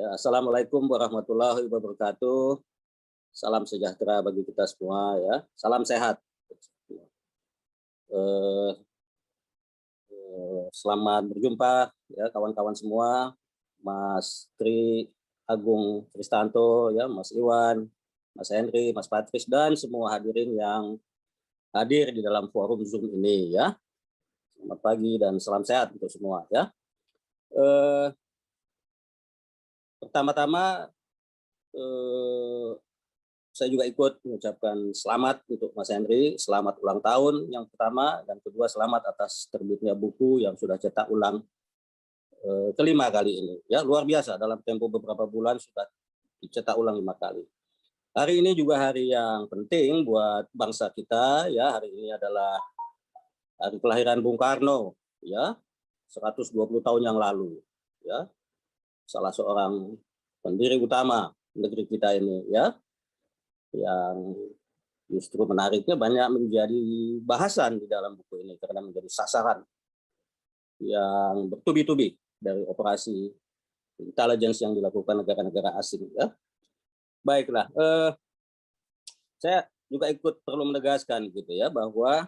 Ya, Assalamualaikum warahmatullahi wabarakatuh. Salam sejahtera bagi kita semua ya. Salam sehat. Eh, Selamat berjumpa ya kawan-kawan semua. Mas Tri Agung Kristanto ya, Mas Iwan, Mas Henry, Mas Patris dan semua hadirin yang hadir di dalam forum Zoom ini ya. Selamat pagi dan salam sehat untuk semua ya. Pertama-tama saya juga ikut mengucapkan selamat untuk Mas Henry, selamat ulang tahun yang pertama, dan kedua selamat atas terbitnya buku yang sudah cetak ulang kelima kali ini. Ya, luar biasa, dalam tempo beberapa bulan sudah dicetak ulang 5 kali. Hari ini juga hari yang penting buat bangsa kita, ya. Hari ini adalah hari kelahiran Bung Karno, ya, 120 tahun yang lalu, ya. Salah seorang pendiri utama negeri kita ini, ya. Yang justru menariknya banyak menjadi bahasan di dalam buku ini karena menjadi sasaran yang bertubi-tubi dari operasi intelligence yang dilakukan negara-negara asing. Ya. Baiklah, saya juga ikut perlu menegaskan gitu ya bahwa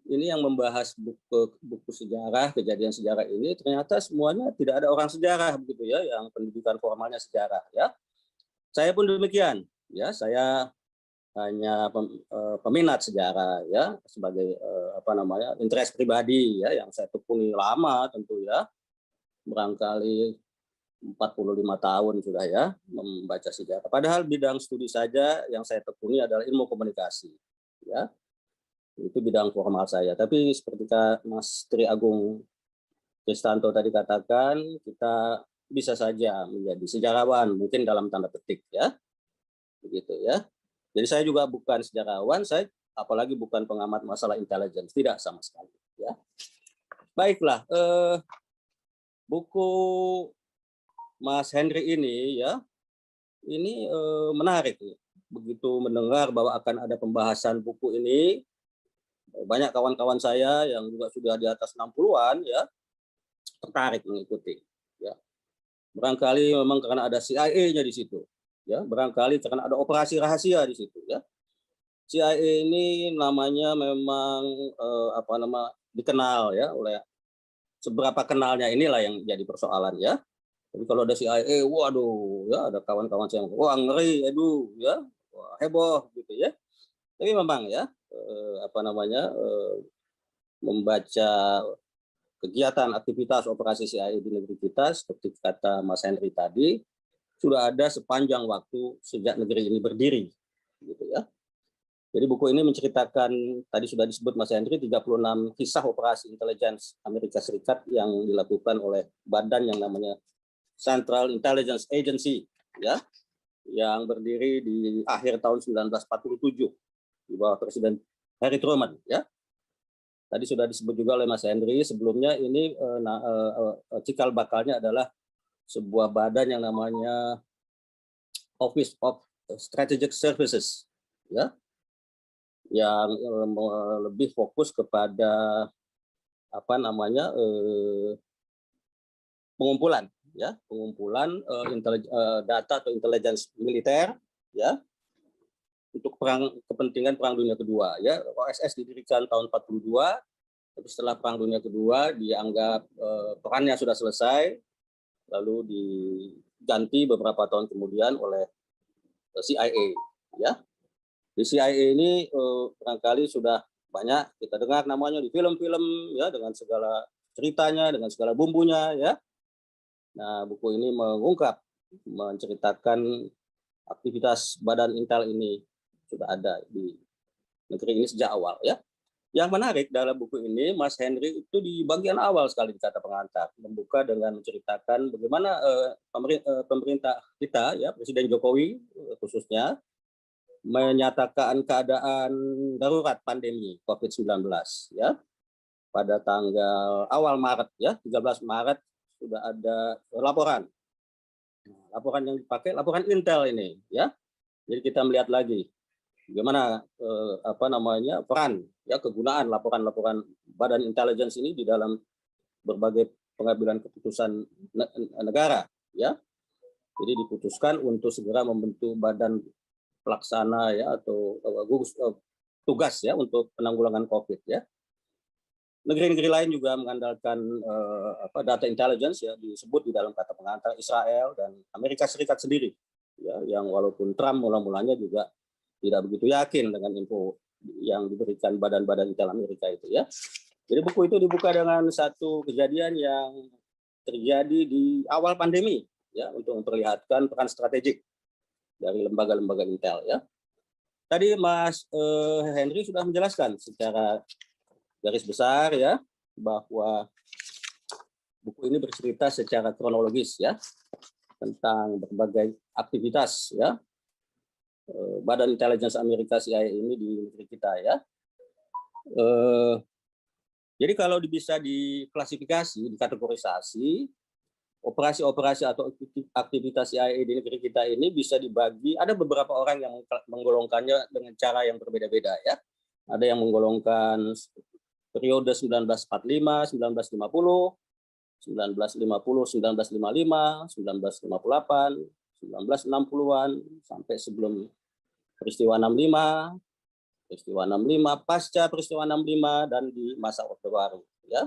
ini yang membahas buku sejarah, kejadian sejarah ini ternyata semuanya tidak ada orang sejarah begitu ya, yang pendidikan formalnya sejarah ya. Saya pun demikian ya, saya hanya peminat sejarah ya, sebagai interest pribadi ya yang saya tekuni lama tentu ya, barangkali 45 tahun sudah ya membaca sejarah. Padahal bidang studi saja yang saya tekuni adalah ilmu komunikasi ya. Itu bidang formal saya. Tapi seperti Mas Tri Agung Kristanto tadi katakan, kita bisa saja menjadi sejarawan mungkin dalam tanda petik ya. Begitu ya. Jadi saya juga bukan sejarawan, saya apalagi bukan pengamat masalah intelligence, tidak sama sekali. Ya, baiklah, buku Mas Henry ini ya, ini menarik. Begitu mendengar bahwa akan ada pembahasan buku ini, banyak kawan-kawan saya yang juga sudah di atas 60-an ya tertarik mengikuti. Ya, barangkali memang karena ada CIA-nya di situ. Ya, barangkali karena ada operasi rahasia di situ ya. CIA ini namanya memang dikenal ya, oleh seberapa kenalnya inilah yang jadi persoalan ya. Jadi kalau ada CIA, waduh ya, ada kawan-kawan saya yang wah ngeri, aduh ya, wah, heboh gitu ya. Tapi memang ya membaca kegiatan aktivitas operasi CIA di negeri kita seperti kata Mas Henry tadi sudah ada sepanjang waktu sejak negeri ini berdiri gitu ya. Jadi buku ini menceritakan, tadi sudah disebut Mas Henry, 36 kisah operasi intelligence Amerika Serikat yang dilakukan oleh badan yang namanya Central Intelligence Agency ya, yang berdiri di akhir tahun 1947 di bawah Presiden Harry Truman ya. Tadi sudah disebut juga oleh Mas Henry sebelumnya, ini cikal bakalnya adalah sebuah badan yang namanya Office of Strategic Services ya, yang lebih fokus kepada pengumpulan ya, data atau intelligence militer ya, untuk kepentingan Perang Dunia Kedua ya. OSS didirikan tahun 42, tapi setelah Perang Dunia Kedua dianggap perannya sudah selesai, lalu diganti beberapa tahun kemudian oleh CIA ya. Di CIA ini barangkali sudah banyak kita dengar namanya di film-film ya, dengan segala ceritanya, dengan segala bumbunya ya. Nah, buku ini menceritakan aktivitas Badan Intel ini sudah ada di negeri ini sejak awal ya. Yang menarik dalam buku ini, Mas Henry itu di bagian awal sekali di kata pengantar membuka dengan menceritakan bagaimana pemerintah kita ya, Presiden Jokowi khususnya menyatakan keadaan darurat pandemi COVID-19 ya, pada tanggal awal Maret ya, 13 Maret sudah ada laporan. Laporan yang dipakai laporan Intel ini ya. Jadi kita melihat lagi bagaimana peran ya, kegunaan laporan-laporan Badan Intelligence ini di dalam berbagai pengambilan keputusan negara ya. Jadi diputuskan untuk segera membentuk badan pelaksana ya atau gugus tugas ya untuk penanggulangan COVID ya. Negeri-negeri lain juga mengandalkan data intelligence ya, disebut di dalam kata pengantar Israel dan Amerika Serikat sendiri ya, yang walaupun Trump mula-mulanya juga tidak begitu yakin dengan info yang diberikan badan-badan intel Amerika itu ya. Jadi buku itu dibuka dengan satu kejadian yang terjadi di awal pandemi ya, untuk memperlihatkan peran strategik dari lembaga-lembaga intel ya. Tadi Mas Henry sudah menjelaskan secara garis besar ya bahwa buku ini bercerita secara kronologis ya tentang berbagai aktivitas ya Badan Intelligence Amerika CIA ini di negeri kita ya. Jadi kalau bisa diklasifikasi, dikategorisasi, operasi-operasi atau aktivitas CIA di negeri kita ini bisa dibagi, ada beberapa orang yang menggolongkannya dengan cara yang berbeda-beda ya. Ada yang menggolongkan periode 1945, 1950, 1950, 1955, 1958, 1960-an, sampai sebelum peristiwa 65, pasca peristiwa 65, dan di masa Orde Baru. Ya.